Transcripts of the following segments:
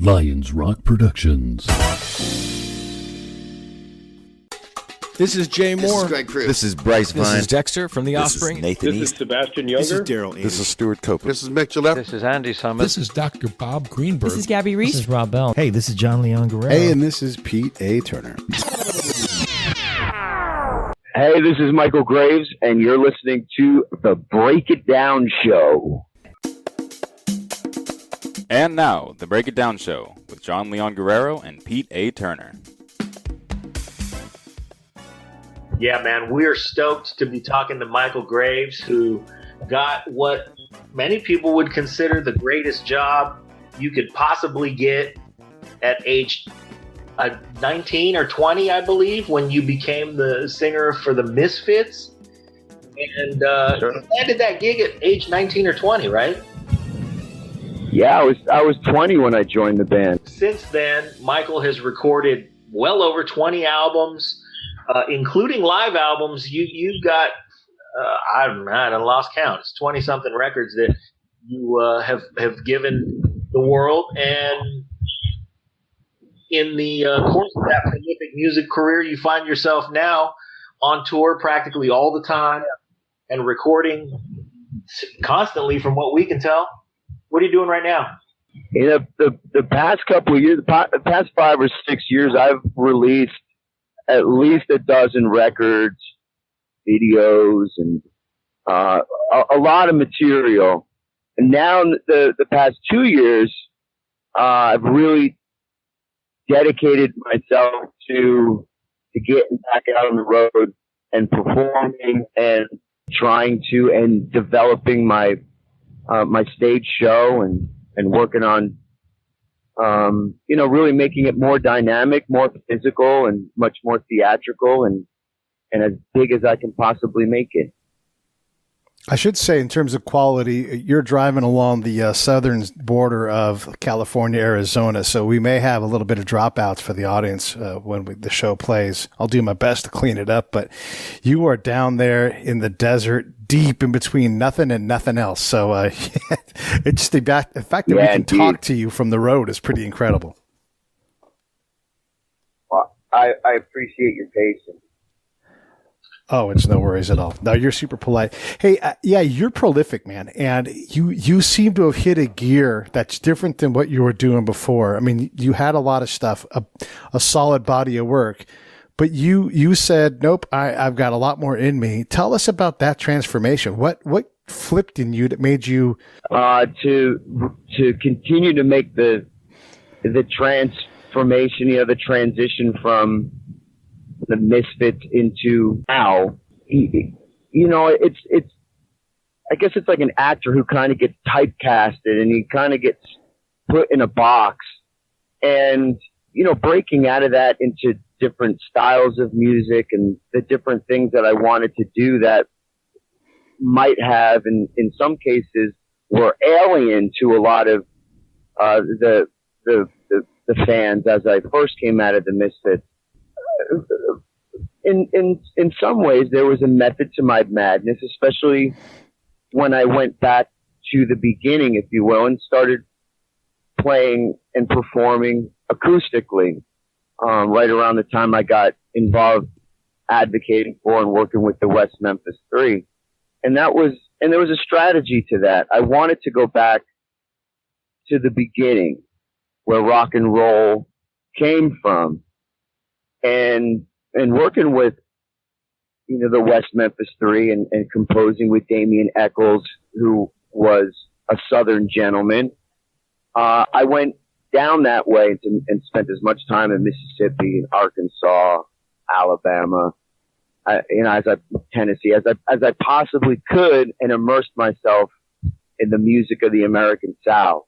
Lions Rock Productions. This is Jay Moore. This is Greg Cruz. This is Bryce Vine. This is Dexter from The Offspring. This is Nathan This East. is Sebastian Younger. This is Daryl This is Stuart Copeland. This is Mick Gillette. This is Andy Summit. This is Dr. Bob Greenberg. This is Gabby Reese. This is Rob Bell. Hey, this is John Leon Guerrero. Hey, and this is Pete A. Turner. Hey, this is Michale Graves, and you're listening to The Break It Down Show. And now, The Break It Down Show with John Leon Guerrero and Pete A. Turner. Yeah, man, we're stoked to be talking to Michale Graves, who got what many people would consider the greatest job you could possibly get at age 19 or 20, I believe, when you became the singer for the Misfits. And you landed that gig at age 19 or 20, right? Yeah, I was 20 when I joined the band. Since then, Michale has recorded well over 20 albums. Including live albums, you've got, I lost count. It's 20-something records that you have given the world. And in the course of that prolific music career, you find yourself now on tour practically all the time and recording constantly from what we can tell. What are you doing right now? In the past couple of years, the past 5 or 6 years, I've released at least a dozen records, videos, and a lot of material. And now the past 2 years, I've really dedicated myself to getting back out on the road and performing and trying to and developing my stage show and working on really making it more dynamic, more physical, and much more theatrical, and as big as I can possibly make it. I should say, in terms of quality, you're driving along the southern border of California, Arizona, so we may have a little bit of dropouts for the audience when the show plays. I'll do my best to clean it up, but you are down there in the desert, deep in between nothing and nothing else. So it's the fact that we can talk to you from the road is pretty incredible. Well, I appreciate your patience. Oh, it's no worries at all. No, you're super polite. Hey, you're prolific, man. And you seem to have hit a gear that's different than what you were doing before. I mean, you had a lot of stuff, a solid body of work, but you said, nope, I've got a lot more in me. Tell us about that transformation. What flipped in you that made you to continue to make the transformation, the transition from the Misfits into now, it's I guess it's like an actor who kind of gets typecasted and he kind of gets put in a box, and breaking out of that into different styles of music and the different things that I wanted to do that might have in some cases were alien to a lot of the fans as I first came out of the Misfits. In some ways, there was a method to my madness, especially when I went back to the beginning, if you will, and started playing and performing acoustically. Right around the time I got involved advocating for and working with the West Memphis Three, and there was a strategy to that. I wanted to go back to the beginning, where rock and roll came from. And working with, the West Memphis Three and composing with Damien Eccles, who was a Southern gentleman, I went down that way and spent as much time in Mississippi, Arkansas, Alabama, Tennessee, as I possibly could, and immersed myself in the music of the American South.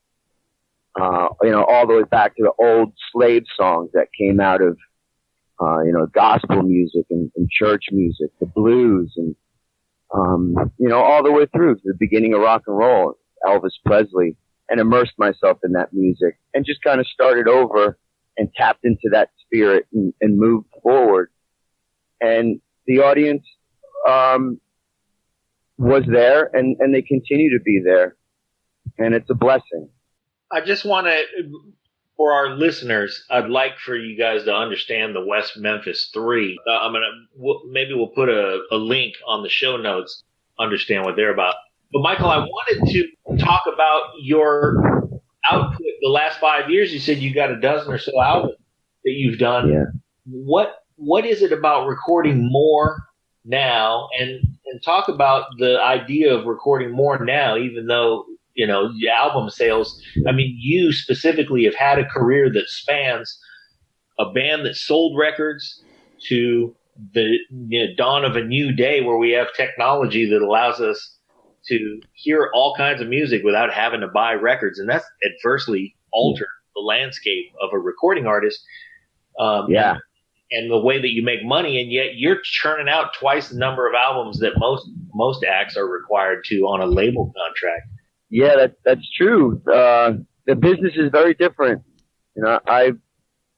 All the way back to the old slave songs that came out of gospel music and church music, the blues, and, all the way through to the beginning of rock and roll, Elvis Presley, and immersed myself in that music and just kind of started over and tapped into that spirit and moved forward. And the audience, was there and they continue to be there. And it's a blessing. I just want to For our listeners, I'd like for you guys to understand the West Memphis 3. Maybe we'll put a link on the show notes, understand what they're about. But Michael, I wanted to talk about your output the last 5 years. You said you got a dozen or so albums that you've done. Yeah. What is it about recording more now? And talk about the idea of recording more now, even though, you know, album sales. I mean, you specifically have had a career that spans a band that sold records to the dawn of a new day where we have technology that allows us to hear all kinds of music without having to buy records. And that's adversely altered the landscape of a recording artist. And the way that you make money, and yet you're churning out twice the number of albums that most acts are required to on a label contract. Yeah, that's true. The business is very different. You know, I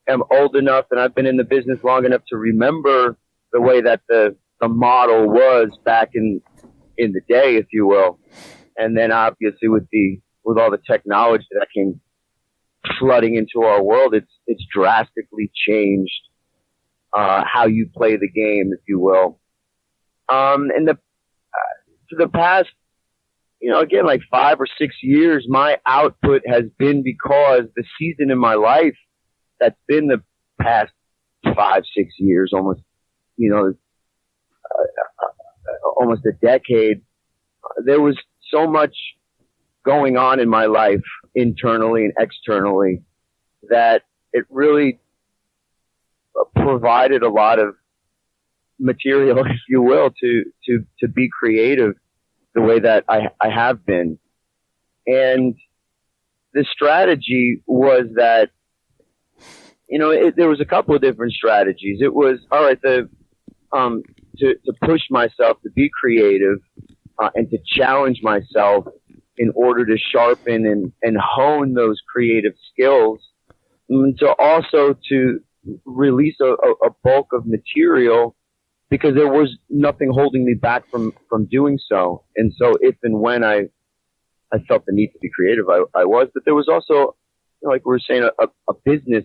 am old enough and I've been in the business long enough to remember the way that the model was back in the day, if you will. And then obviously with all the technology that came flooding into our world, it's drastically changed how you play the game, if you will. And for the past, you know, again, like 5 or 6 years, my output has been because the season in my life that's been the past 5, 6 years, almost, you know, almost a decade. There was so much going on in my life internally and externally that it really provided a lot of material, if you will, to be creative the way that I have been. And the strategy was that, you know, there was a couple of different strategies. It was, all right, to push myself to be creative and to challenge myself in order to sharpen and hone those creative skills, and to also to release a bulk of material, because there was nothing holding me back from doing so. And so if and when I felt the need to be creative, I was. But there was also, you know, like we were saying, a business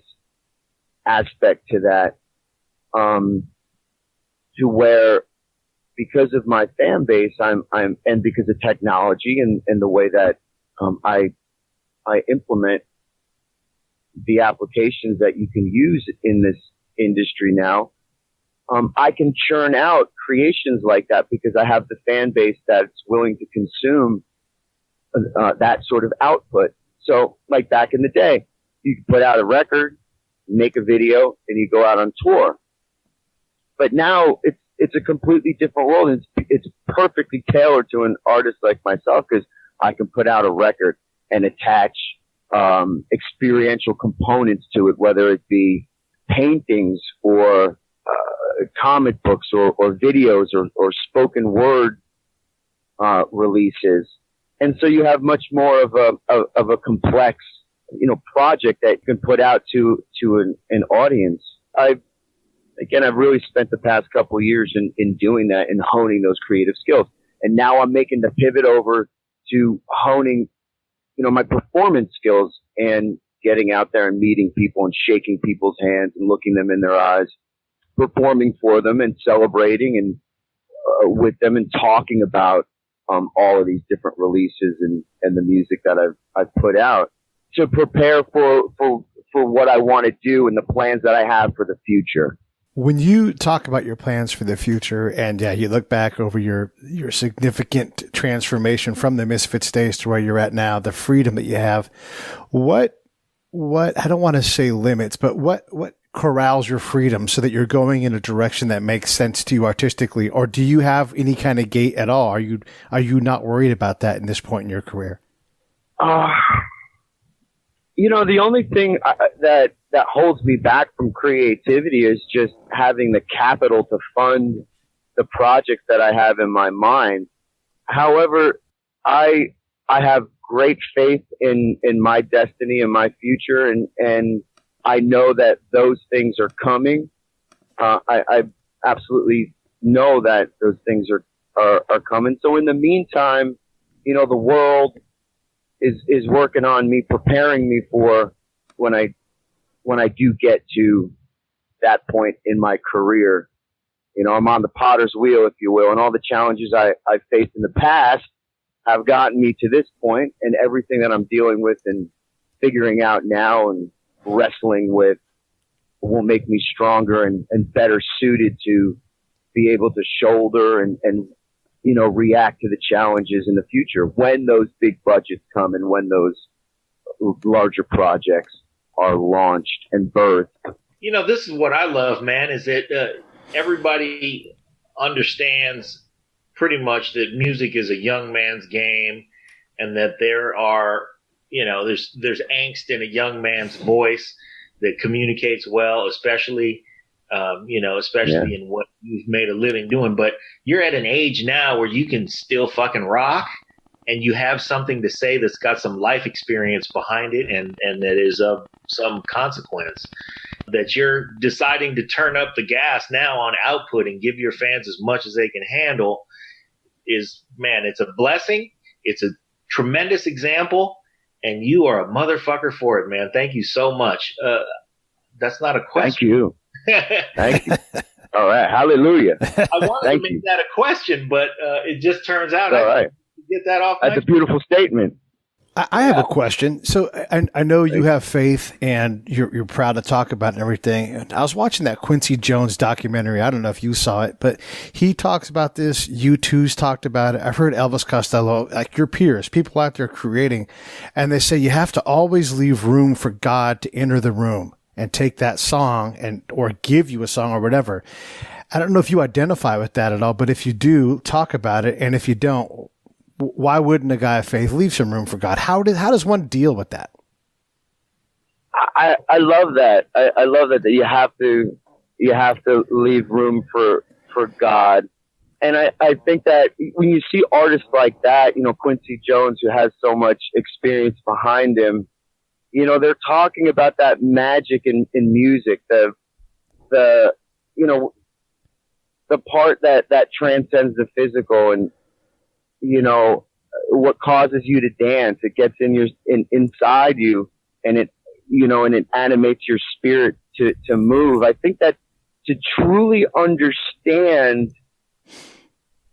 aspect to that, to where, because of my fan base, and because of technology and the way that I implement the applications that you can use in this industry now, I can churn out creations like that because I have the fan base that's willing to consume that sort of output. So, like back in the day, you could put out a record, make a video, and you go out on tour. But now it's a completely different world. It's perfectly tailored to an artist like myself, because I can put out a record and attach experiential components to it, whether it be paintings or comic books or videos or spoken word releases. And so you have much more of a complex, you know, project that you can put out to an audience. I've really spent the past couple of years in doing that and honing those creative skills. And now I'm making the pivot over to honing, you know, my performance skills and getting out there and meeting people and shaking people's hands and looking them in their eyes, performing for them and celebrating and with them and talking about all of these different releases and the music that I've put out to prepare for what I want to do and the plans that I have for the future. When you talk about your plans for the future and you look back over your significant transformation from the Misfits days to where you're at now, the freedom that you have, what I don't want to say limits, but what corrals your freedom so that you're going in a direction that makes sense to you artistically? Or do you have any kind of gate at all? Are you not worried about that in this point in your career? You know, the only thing that holds me back from creativity is just having the capital to fund the projects that I have in my mind. However, I have great faith in my destiny and my future, and I know that those things are coming. I absolutely know that those things are coming. So in the meantime, you know, the world is working on me, preparing me for when I when I do get to that point in my career. You know, I'm on the potter's wheel, if you will, and all the challenges I've faced in the past have gotten me to this point, and everything that I'm dealing with and figuring out now and wrestling with will make me stronger and better suited to be able to shoulder and you know, react to the challenges in the future when those big budgets come and when those larger projects are launched and birthed. You know, this is what I love, man, is that everybody understands pretty much that music is a young man's game, and that there are, you know, there's angst in a young man's voice that communicates well, especially in what you've made a living doing. But you're at an age now where you can still fucking rock, and you have something to say that's got some life experience behind it, and that is of some consequence. That you're deciding to turn up the gas now on output and give your fans as much as they can handle is, man, it's a blessing. It's a tremendous example, and you are a motherfucker for it, man. Thank you so much. That's not a question. Thank you. Thank you. All right. Hallelujah. I wanted to make that a question, but it just turns out all right. Get that off. That's a beautiful statement. I have a question. So I know you have faith and you're proud to talk about it and everything. And I was watching that Quincy Jones documentary. I don't know if you saw it, but he talks about this. U2's talked about it. I've heard Elvis Costello, like your peers, people out there creating, and they say you have to always leave room for God to enter the room and take that song or give you a song or whatever. I don't know if you identify with that at all, but if you do, talk about it. And if you don't, why wouldn't a guy of faith leave some room for God? How does one deal with that? I love that. I love that you have to leave room for God. And I think that when you see artists like that, you know, Quincy Jones, who has so much experience behind him, you know, they're talking about that magic in music, the you know, the part that transcends the physical, and you know, what causes you to dance. It gets inside you, and it, you know, and it animates your spirit to move. I think that to truly understand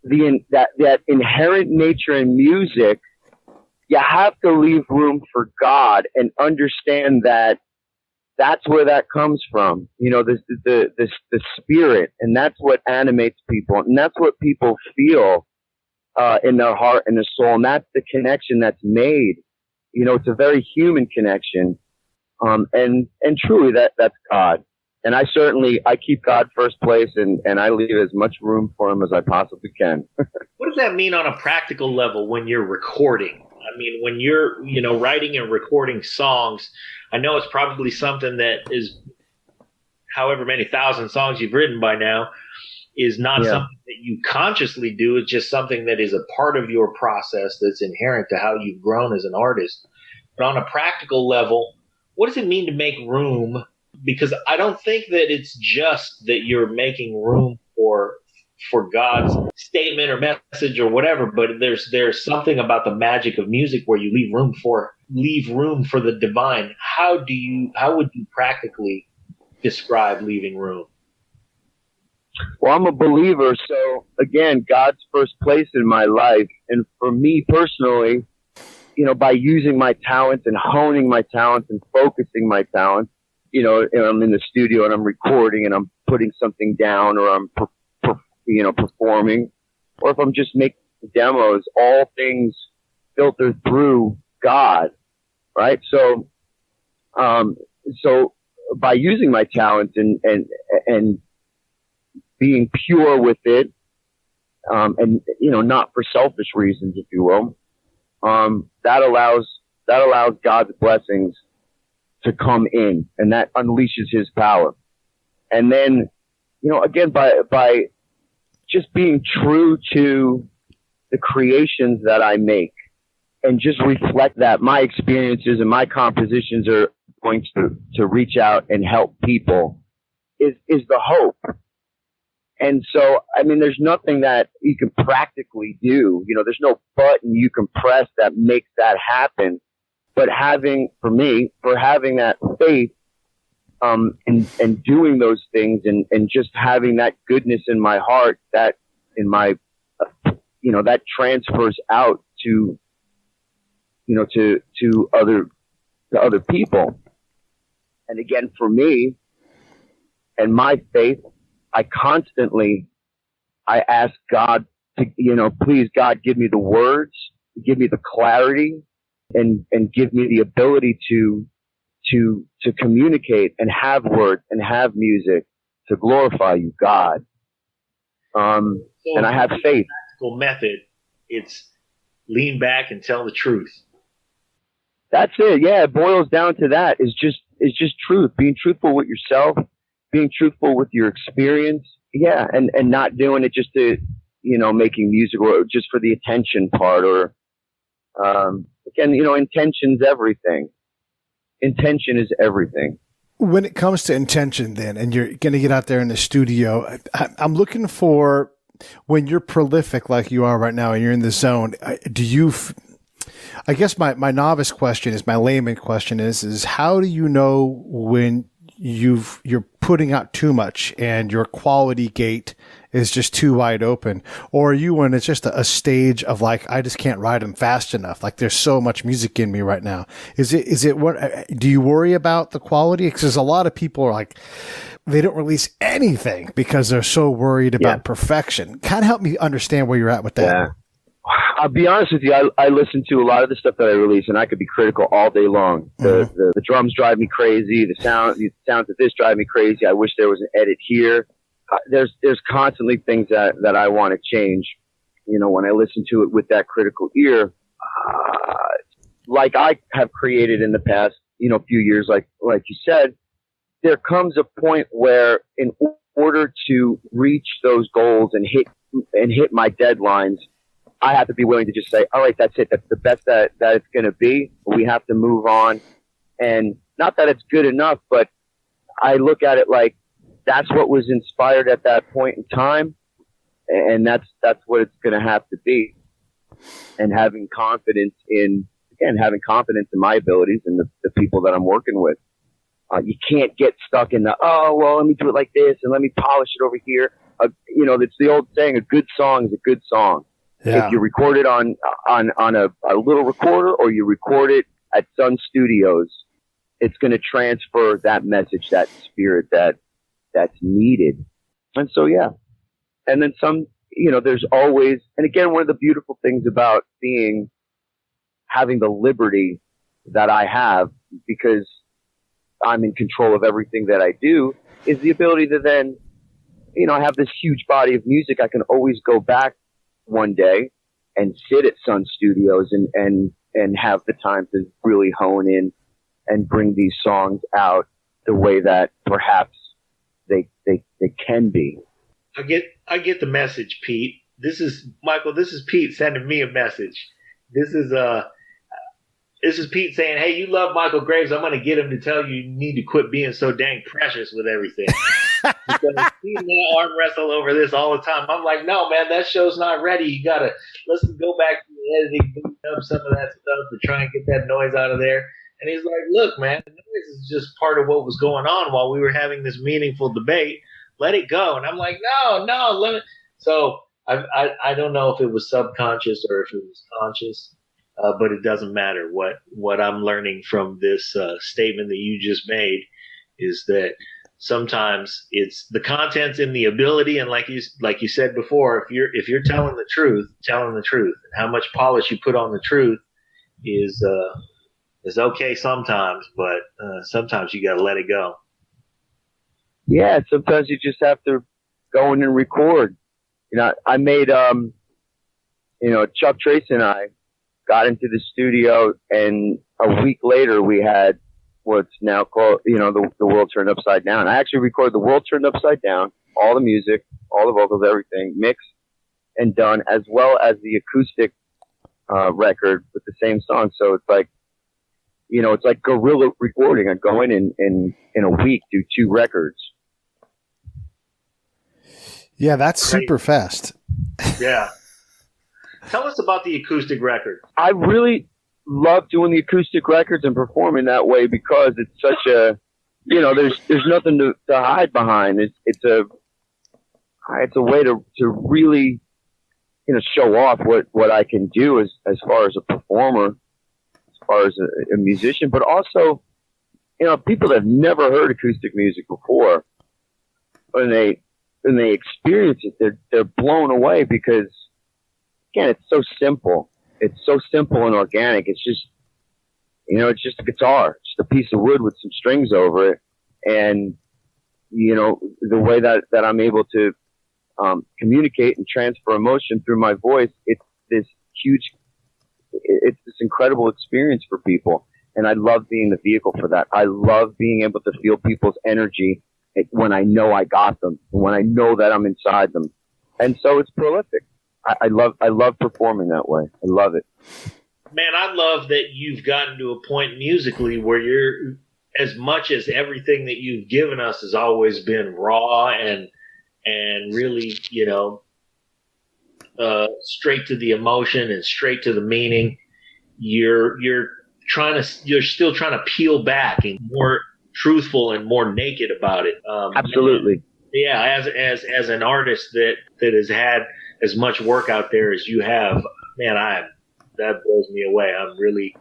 that inherent nature in music, you have to leave room for God and understand that that's where that comes from. You know, the spirit, and that's what animates people, and that's what people feel in their heart and their soul, and that's the connection that's made. You know, it's a very human connection, and truly that's God. And I keep God first place, and I leave as much room for him as I possibly can. What does that mean on a practical level when you're recording? I mean, when you're, you know, writing and recording songs, I know it's probably something that is, however many thousand songs you've written by now, is not something that you consciously do. It's just something that is a part of your process that's inherent to how you've grown as an artist. But on a practical level, what does it mean to make room? Because I don't think that it's just that you're making room for God's statement or message or whatever, but there's something about the magic of music where you leave room for the divine. How would you practically describe leaving room? Well, I'm a believer, so again, God's first place in my life. And for me personally, you know, by using my talents and honing my talents and focusing my talents, you know, and I'm in the studio and I'm recording and I'm putting something down, or I'm performing, or if I'm just making demos, all things filtered through God, right? So by using my talents and being pure with it, and, you know, not for selfish reasons, if you will, that allows God's blessings to come in, and that unleashes his power. And then, you know, again, by just being true to the creations that I make, and just reflect that my experiences and my compositions are going to reach out and help people is the hope. And so, I mean, there's nothing that you can practically do. You know, there's no button you can press that makes that happen. But having that faith and doing those things and just having that goodness in my heart, that in my, that transfers out to, to other people. And again, for me and my faith, I ask God to, please God, give me the words, give me the clarity, and give me the ability to communicate and have words and have music to glorify you, God. And I have faith. Method, it's lean back and tell the truth. That's it. Yeah, it boils down to that. It's just truth. Being truthful with yourself, being truthful with your experience. Yeah, and not doing it just to, making music or just for the attention part or, again, intention's everything. Intention is everything. When it comes to intention then, and you're going to get out there in the studio, I'm looking for, when you're prolific like you are right now and you're in the zone, I guess my novice question is, my layman question is how do you know when you're putting out too much and your quality gate is just too wide open, or are you when it's just a stage of like, I just can't ride them fast enough, like there's so much music in me right now? Is it what do you worry about the quality? Because a lot of people are like, they don't release anything because they're so worried about perfection. Kind of help me understand where you're at with that. Yeah. I'll be honest with you. I listen to a lot of the stuff that I release, and I could be critical all day long. The drums drive me crazy. The sounds of this drive me crazy. I wish there was an edit here. There's constantly things that I want to change. When I listen to it with that critical ear, like I have created in the past, few years, like you said, there comes a point where in order to reach those goals and hit my deadlines, I have to be willing to just say, all right, that's it. That's the best that it's going to be. We have to move on. And not that it's good enough, but I look at it like that's what was inspired at that point in time. And that's what it's going to have to be. And having confidence in my abilities and the people that I'm working with. You can't get stuck in let me do it like this and let me polish it over here. It's the old saying, a good song is a good song. Yeah. If you record it on a little recorder or you record it at Sun Studios, it's going to transfer that message, that spirit that's needed. And so, yeah. And then there's always, and again, one of the beautiful things about having the liberty that I have, because I'm in control of everything that I do, is the ability to then, I have this huge body of music. I can always go back one day and sit at Sun Studios and have the time to really hone in and bring these songs out the way that perhaps they can be. I get the message, Pete. This is Michael. This is Pete sending me a message. This is Pete saying, hey, you love Michale Graves. I'm going to get him to tell you need to quit being so dang precious with everything. Because he and I arm wrestle over this all the time. I'm like, no, man, that show's not ready. You got to go back to the editing, boot up some of that stuff to try and get that noise out of there. And he's like, look, man, the noise is just part of what was going on while we were having this meaningful debate. Let it go. And I'm like, no, let it. So I don't know if it was subconscious or if it was conscious. But it doesn't matter. What I'm learning from this statement that you just made is that sometimes it's the content's in the ability, and like you said before, if you're telling the truth, and how much polish you put on the truth is okay sometimes, but sometimes you got to let it go. Yeah, sometimes you just have to go in and record. I made Chuck Trace and I got into the studio, and a week later we had what's now called, the World Turned Upside Down. I actually recorded The World Turned Upside Down, all the music, all the vocals, everything mixed and done, as well as the acoustic record with the same song. So it's like, it's like guerrilla recording. I go in a week, do 2 records. Yeah, that's super fast. Yeah. Tell us about the acoustic record. I really love doing the acoustic records and performing that way because it's such a, you know, there's nothing to hide behind. It's a way to really, you know, show off what I can do as far as a performer, as far as a musician, but also, you know, people that have never heard acoustic music before, when they experience it, they're blown away because, again, it's so simple. It's so simple and organic. It's just, you know, it's just a guitar, just a piece of wood with some strings over it. And, you know, the way that I'm able to communicate and transfer emotion through my voice, it's this incredible experience for people. And I love being the vehicle for that. I love being able to feel people's energy when I know I got them, when I know that I'm inside them. And so it's prolific. I love performing that way. I love it. Man, I love that you've gotten to a point musically where you're, as much as everything that you've given us has always been raw and really, you know, straight to the emotion and straight to the meaning. You're still trying to peel back and more truthful and more naked about it. Absolutely. Yeah, as an artist that has had as much work out there as you have, man, that blows me away. I'm really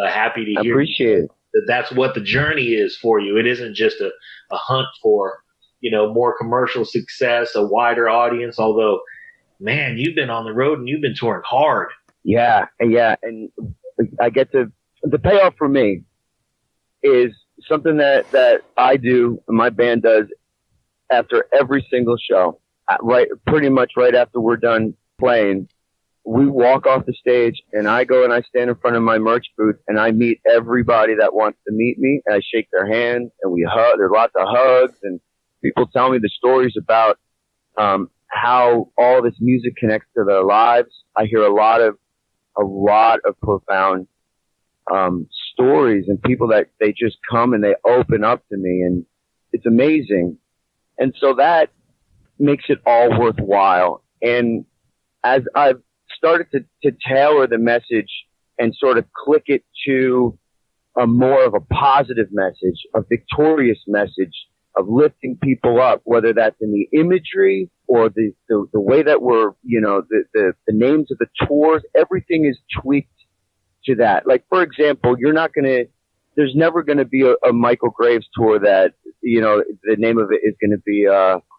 happy to hear. Appreciate it. That's what the journey is for you. It isn't just a hunt for, you know, more commercial success, a wider audience. Although, man, you've been on the road and you've been touring hard. Yeah. And I get the payoff for me is something that I do and my band does after every single show. Pretty much right after we're done playing, we walk off the stage and I go and I stand in front of my merch booth and I meet everybody that wants to meet me and I shake their hands and we hug. There's lots of hugs and people tell me the stories about how all this music connects to their lives. I hear a lot of profound stories and people that they just come and they open up to me and it's amazing. And so that makes it all worthwhile. And as I've started to tailor the message and sort of click it to a more of a positive message, a victorious message of lifting people up, whether that's in the imagery or the way that we're, you know, the names of the tours, everything is tweaked to that. Like, for example, there's never going to be a Michale Graves tour that, you know, the name of it is going to be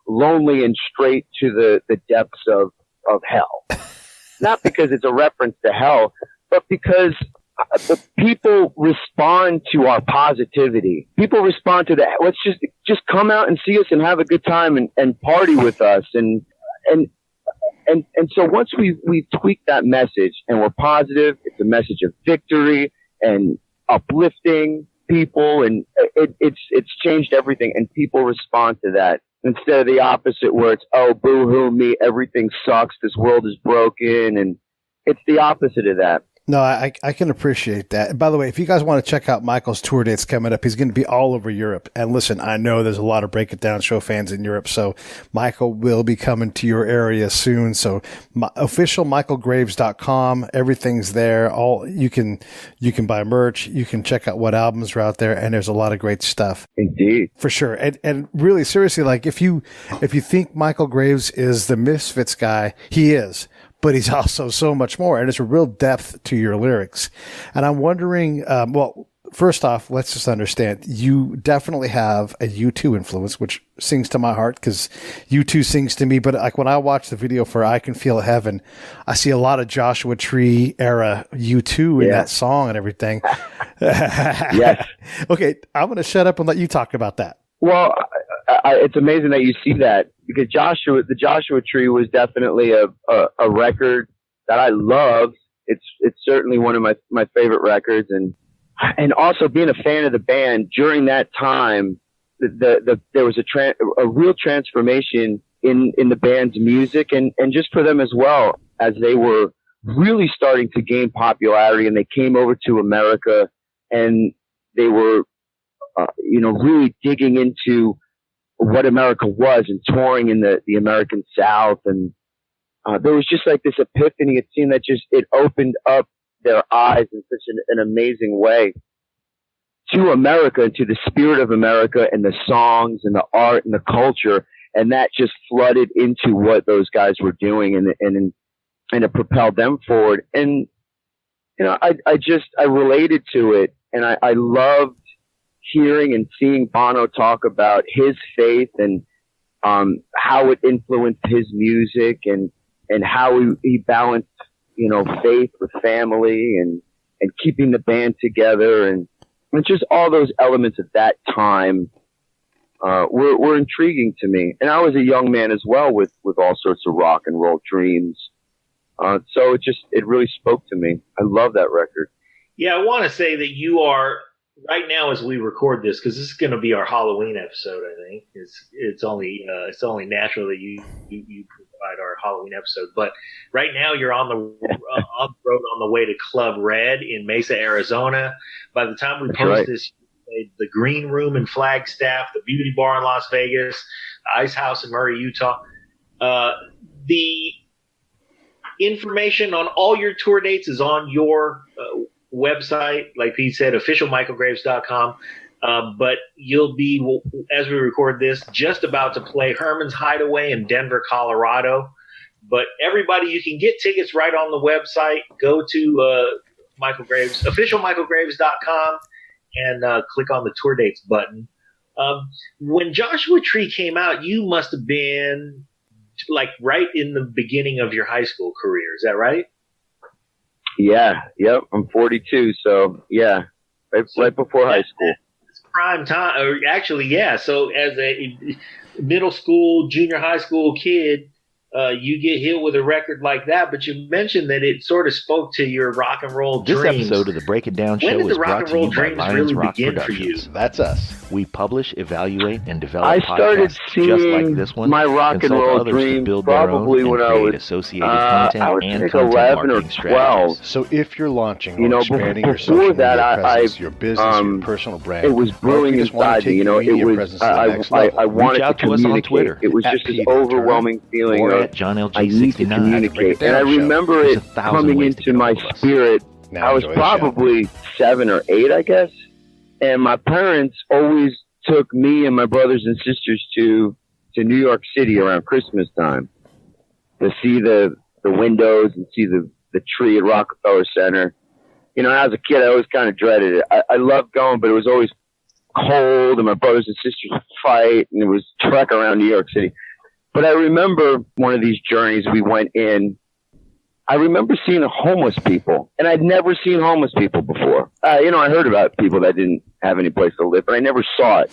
Lonely and Straight to the Depths of Hell. Not because it's a reference to hell, but because the people respond to our positivity. People respond to that. Let's just come out and see us and have a good time and party with us. And so once we tweak that message and we're positive, it's a message of victory and uplifting people, and it's changed everything. And people respond to that instead of the opposite where it's, oh, boo-hoo me, everything sucks, this world is broken. And it's the opposite of that. No, I can appreciate that. By the way, if you guys want to check out Michael's tour dates coming up, he's going to be all over Europe. And listen, I know there's a lot of Break It Down show fans in Europe, so Michael will be coming to your area soon. So official michaelgraves.com, everything's there. You can buy merch, you can check out what albums are out there, and there's a lot of great stuff. Indeed. For sure. And really seriously, like if you think Michale Graves is the Misfits guy, he is. But he's also so much more, and it's a real depth to your lyrics. And I'm wondering, well, first off, let's just understand, you definitely have a U2 influence, which sings to my heart because U2 sings to me. But like when I watch the video for I Can Feel Heaven, I see a lot of Joshua Tree era U2 in that song and everything. Yes. Okay, I'm going to shut up and let you talk about that. Well, it's amazing that you see that because the Joshua Tree was definitely a record that I love. It's certainly one of my favorite records, and also being a fan of the band during that time, there was a real transformation in the band's music and just for them as well, as they were really starting to gain popularity and they came over to America and they were really digging into what America was and touring in the American South. And there was just like this epiphany. It seemed that it opened up their eyes in such an amazing way to America and to the spirit of America and the songs and the art and the culture. And that just flooded into what those guys were doing, and it propelled them forward. And, you know, I related to it, and I loved hearing and seeing Bono talk about his faith and how it influenced his music, and how he balanced, you know, faith with family and keeping the band together, and just all those elements of that time were intriguing to me. And I was a young man as well with all sorts of rock and roll dreams. So it really spoke to me. I love that record. Yeah, I want to say that you are right now as we record this, because this is going to be our Halloween episode. I think it's only natural that you provide our Halloween episode. But right now you're on the road on the way to Club Red in Mesa, Arizona. By the time we post this, the Green Room in Flagstaff, the Beauty Bar in Las Vegas, the Ice House in Murray, Utah. The information on all your tour dates is on your website, like Pete said, officialmichaelgraves.com. But you'll be, as we record this, just about to play Herman's Hideaway in Denver, Colorado. But everybody, you can get tickets right on the website. Go to Michael Graves, officialmichaelgraves.com, and click on the tour dates button. When Joshua Tree came out, you must have been like right in the beginning of your high school career. Is that right? Yeah. Yep. I'm 42. So yeah, right before high school. It's prime time. Or actually, yeah. So as a middle school, junior high school kid, you get hit with a record like that, but you mentioned that it sort of spoke to your rock and roll dreams. This episode of the Break It Down Show is brought to you by Lions Rock Productions. That's us. We publish, evaluate, and develop podcasts just like this one. My rock and roll dream probably when I was associated content I would and think content 11 or marketing 12. strategies. So if you're launching You or know, expanding your before social media that, presence, your business, your personal brand, it was brewing inside me. You know, it was I wanted to out to us on communicate. Twitter It was just this overwhelming feeling or of at John LG69. I need to communicate. And I remember There's it 1,000 coming ways to into get my a hold of us. spirit. Now I was enjoy the show. probably 7 or 8, I guess. And my parents always took me and my brothers and sisters to New York City around Christmas time to see the windows and see the tree at Rockefeller Center. You know, as a kid, I always kind of dreaded it. I loved going, but it was always cold, and my brothers and sisters would fight, and it was trek around New York City. But I remember one of these journeys we went in, I remember seeing homeless people, and I'd never seen homeless people before. You know, I heard about people that didn't have any place to live, but I never saw it.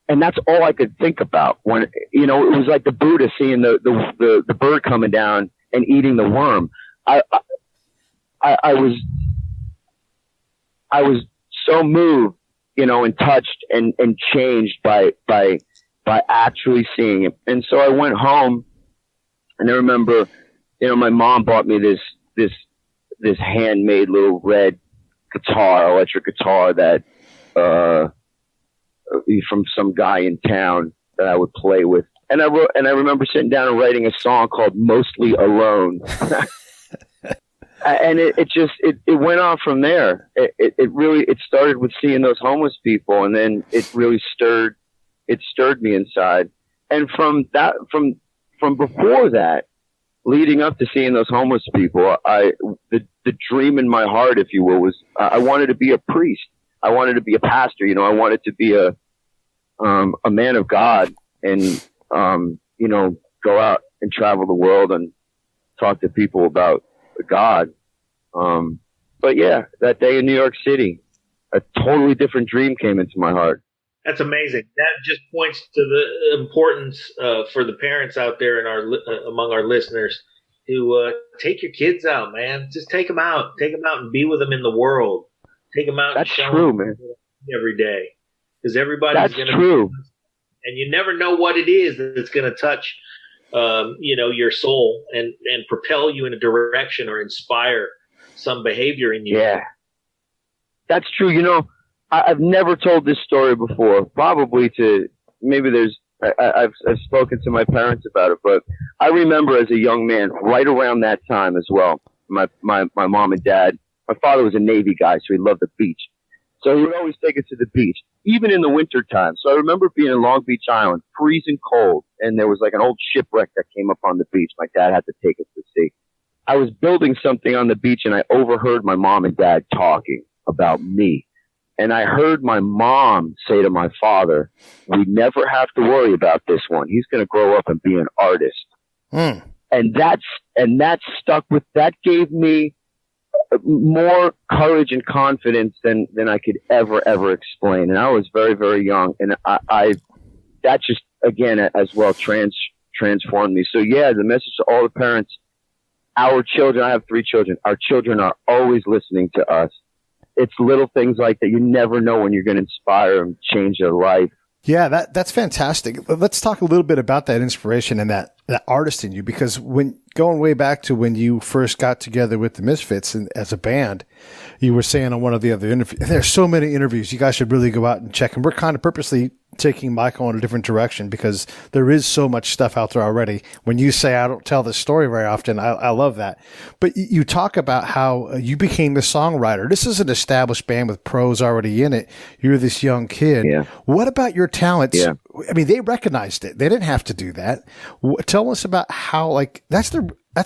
And that's all I could think about when, you know, it was like the Buddha seeing the bird coming down and eating the worm. I was so moved, you know, and touched and changed by actually seeing it. And so I went home, and I remember, you know, my mom bought me this handmade little red guitar, electric guitar that from some guy in town that I would play with. And I remember sitting down and writing a song called Mostly Alone. And it went on from there. It started with seeing those homeless people, and then it really stirred me inside. And from before that, leading up to seeing those homeless people, the dream in my heart, if you will, was I wanted to be a priest. I wanted to be a pastor. You know, I wanted to be a man of God, and you know, go out and travel the world and talk to people about God. But yeah, that day in New York City, a totally different dream came into my heart. That's amazing. That just points to the importance for the parents out there and among our listeners who take your kids out, man. Just take them out and be with them in the world. Take them out. That's and show true, them man. Every day, because everybody's going to. That's true. And you never know what it is that's going to touch, you know, your soul and propel you in a direction or inspire some behavior in you. Yeah, that's true. You know, I've never told this story before. Probably I've spoken to my parents about it, but I remember as a young man, right around that time as well, my mom and dad. My father was a Navy guy, so he loved the beach. So he would always take us to the beach, even in the winter time. So I remember being in Long Beach Island, freezing cold, and there was like an old shipwreck that came up on the beach. My dad had to take us to see. I was building something on the beach, and I overheard my mom and dad talking about me. And I heard my mom say to my father, "We never have to worry about this one. He's going to grow up and be an artist." And that stuck with, that gave me more courage and confidence than I could ever explain. And I was very, very young. And I that just, again, as well transformed me. So yeah, the message to all the parents, our children, I have 3 children. Our children are always listening to us. It's little things like that. You never know when you're going to inspire and change their life. Yeah, that's fantastic. Let's talk a little bit about that inspiration and that artist in you, because when going way back to when you first got together with the Misfits and as a band, you were saying on one of the other interviews, there's so many interviews, you guys should really go out and check. And we're kind of purposely taking Michael in a different direction because there is so much stuff out there already. When you say I don't tell this story very often, I love that. But you talk about how you became the songwriter. This is an established band with pros already in it. You're this young kid. Yeah. What about your talents? Yeah. I mean, they recognized it. They didn't have to do that. Tell us about how, like, that's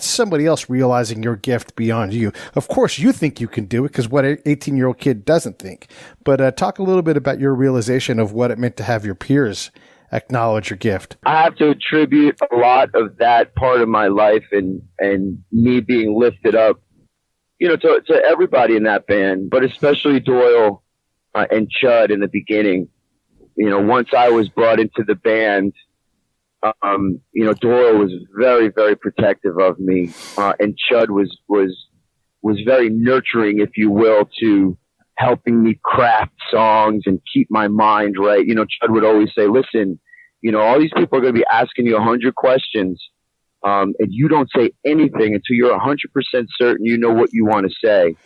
somebody else realizing your gift beyond you. Of course, you think you can do it because what an 18-year-old kid doesn't think. But talk a little bit about your realization of what it meant to have your peers acknowledge your gift. I have to attribute a lot of that part of my life and me being lifted up, to everybody in that band, but especially Doyle and Chud in the beginning. Once I was brought into the band, Doyle was very, very protective of me, and Chud was very nurturing, if you will, to helping me craft songs and keep my mind right. Chud would always say, "Listen, all these people are going to be asking you 100 questions, and you don't say anything until you're 100% certain you know what you want to say."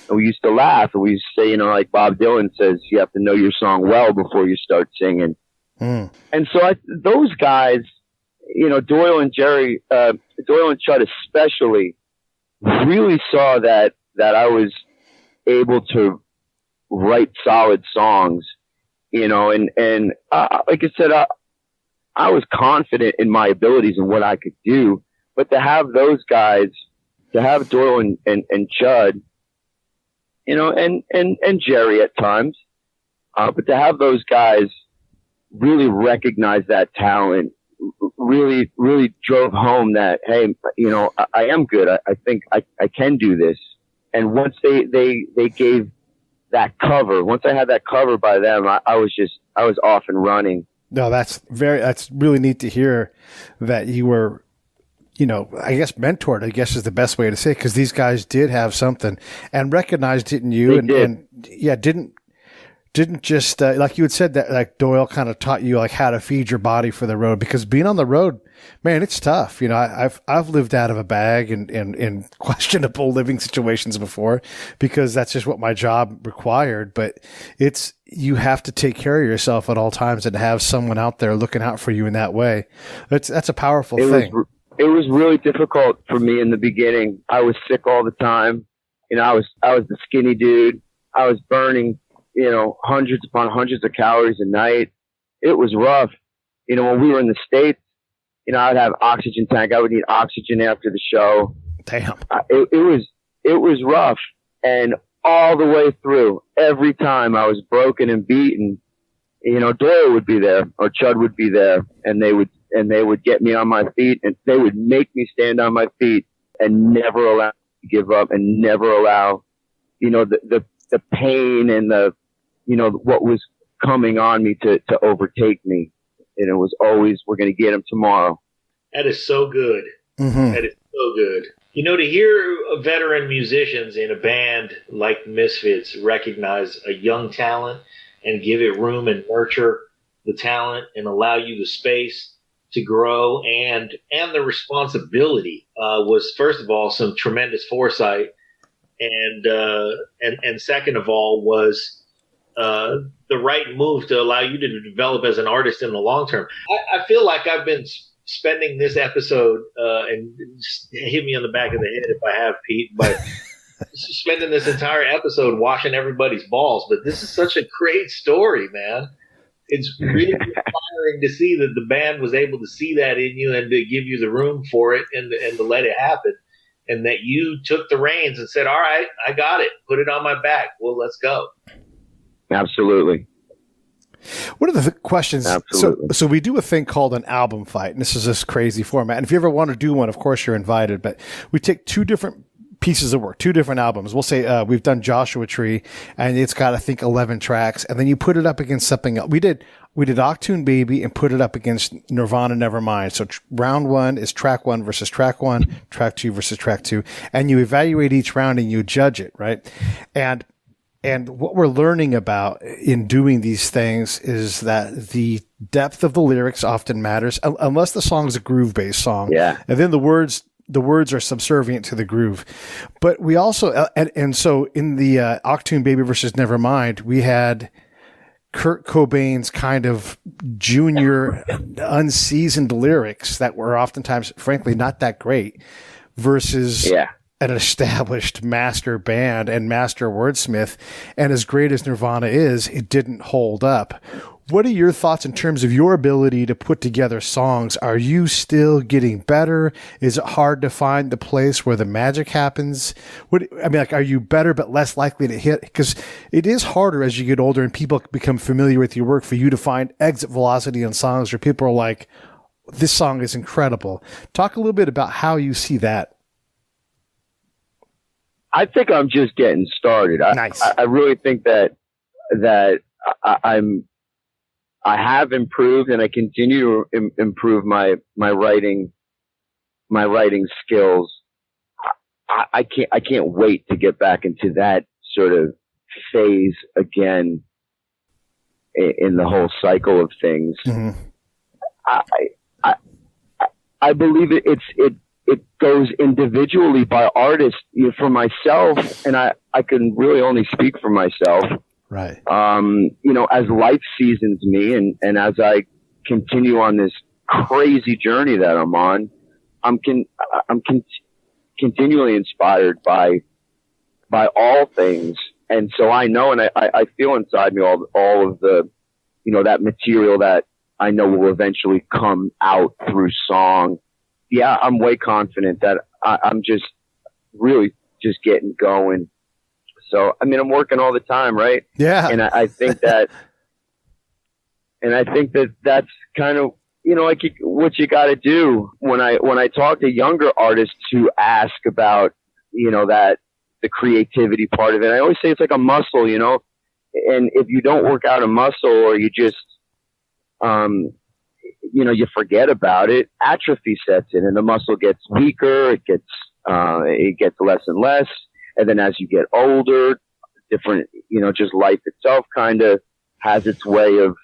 And we used to laugh, and we used to say, like Bob Dylan says, you have to know your song well before you start singing. And so those guys, Doyle and Jerry, Doyle and Chud especially, really saw that I was able to write solid songs, and like I said, I was confident in my abilities and what I could do, but to have those guys, to have Doyle and Chud, and Jerry at times, but to have those guys really recognize that talent, really drove home that, hey, I am good. I think I can do this. And once they gave that cover, once I had that cover by them, I was off and running. No, that's really neat to hear that you were, I guess mentored, I guess is the best way to say it, because these guys did have something and recognized it in you. And didn't just, like you had said that, like Doyle kind of taught you like how to feed your body for the road, because being on the road, man, it's tough. I've lived out of a bag and in questionable living situations before, because that's just what my job required. But you have to take care of yourself at all times and have someone out there looking out for you in that way. That's a powerful thing. It was really difficult for me in the beginning. I was sick all the time. I was the skinny dude. I was burning, hundreds upon hundreds of calories a night. It was rough. When we were in the States, I'd have oxygen tank. I would need oxygen after the show. Damn. It was rough. And all the way through, every time I was broken and beaten, Doyle would be there or Chud would be there, and they would get me on my feet, and they would make me stand on my feet and never allow me to give up, and never allow, the pain and what was coming on me to overtake me. And it was always, we're going to get him tomorrow. That is so good. Mm-hmm. That is so good. To hear veteran musicians in a band like Misfits recognize a young talent and give it room and nurture the talent and allow you the space to grow and the responsibility was, first of all, some tremendous foresight, and second of all was the right move to allow you to develop as an artist in the long term. I feel like I've been spending this episode, and hit me on the back of the head if I have, Pete, but spending this entire episode washing everybody's balls, but this is such a great story, man. It's really inspiring to see that the band was able to see that in you and to give you the room for it and to let it happen. And that you took the reins and said, all right, I got it. Put it on my back. Well, let's go. Absolutely. What are the questions? So we do a thing called an album fight, and this is this crazy format. And if you ever want to do one, of course, you're invited. But we take two different pieces of work, two different albums. We'll say we've done Joshua Tree, and it's got, I think, 11 tracks. And then you put it up against something else. We did Octoon Baby and put it up against Nirvana Nevermind. So round one is track one versus track one, track two versus track two. And you evaluate each round and you judge it, right? And what we're learning about in doing these things is that the depth of the lyrics often matters, unless the song's a groove-based song. Yeah. And then the words are subservient to the groove. But we also, and so in the Octoon Baby versus Nevermind, we had Kurt Cobain's kind of junior, unseasoned lyrics that were oftentimes, frankly, not that great versus an established master band and master wordsmith. And as great as Nirvana is, it didn't hold up. What are your thoughts in terms of your ability to put together songs? Are you still getting better? Is it hard to find the place where the magic happens? Are you better but less likely to hit? Because it is harder as you get older and people become familiar with your work for you to find exit velocity on songs where people are like, this song is incredible. Talk a little bit about how you see that. I think I'm just getting started. Nice. I really think that I have improved and I continue to improve my writing skills. I can't wait to get back into that sort of phase again in the whole cycle of things. Mm-hmm. I believe it goes individually by artists. For myself, and I can really only speak for myself. Right. As life seasons me and as I continue on this crazy journey that I'm on, I'm continually inspired by all things. And so I know, and I feel inside me all of the, that material that I know will eventually come out through song. Yeah, I'm way confident that I'm just really just getting going. So, I'm working all the time, right? Yeah. And I think that, that's kind of, like what you got to do when I talk to younger artists who ask about, that the creativity part of it. I always say it's like a muscle, and if you don't work out a muscle or you just, you forget about it, atrophy sets in and the muscle gets weaker. It gets less and less. And then as you get older, different, just life itself kind of has its way of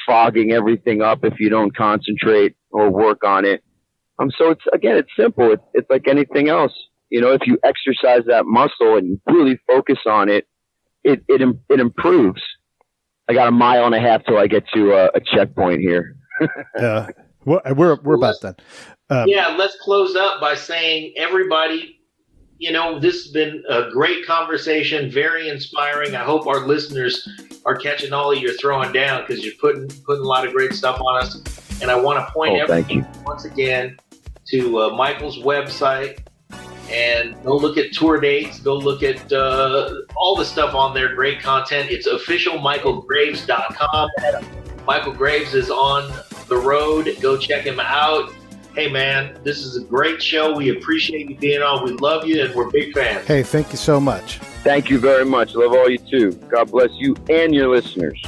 fogging everything up if you don't concentrate or work on it. So it's simple. It's like anything else. If you exercise that muscle and you really focus on it, it improves. I got 1.5 miles till I get to a checkpoint here. Yeah, we're about done. Let's close up by saying, everybody, this has been a great conversation, very inspiring. I hope our listeners are catching all of your throwing down because you're putting a lot of great stuff on us. And I want to point everyone once again to Michael's website and go look at tour dates. Go look at all the stuff on there. Great content. It's officialmichaelgraves.com. Michael Graves is on the road. Go check him out. Hey, man, this is a great show. We appreciate you being on. We love you, and we're big fans. Hey, thank you so much. Thank you very much. Love all you too. God bless you and your listeners.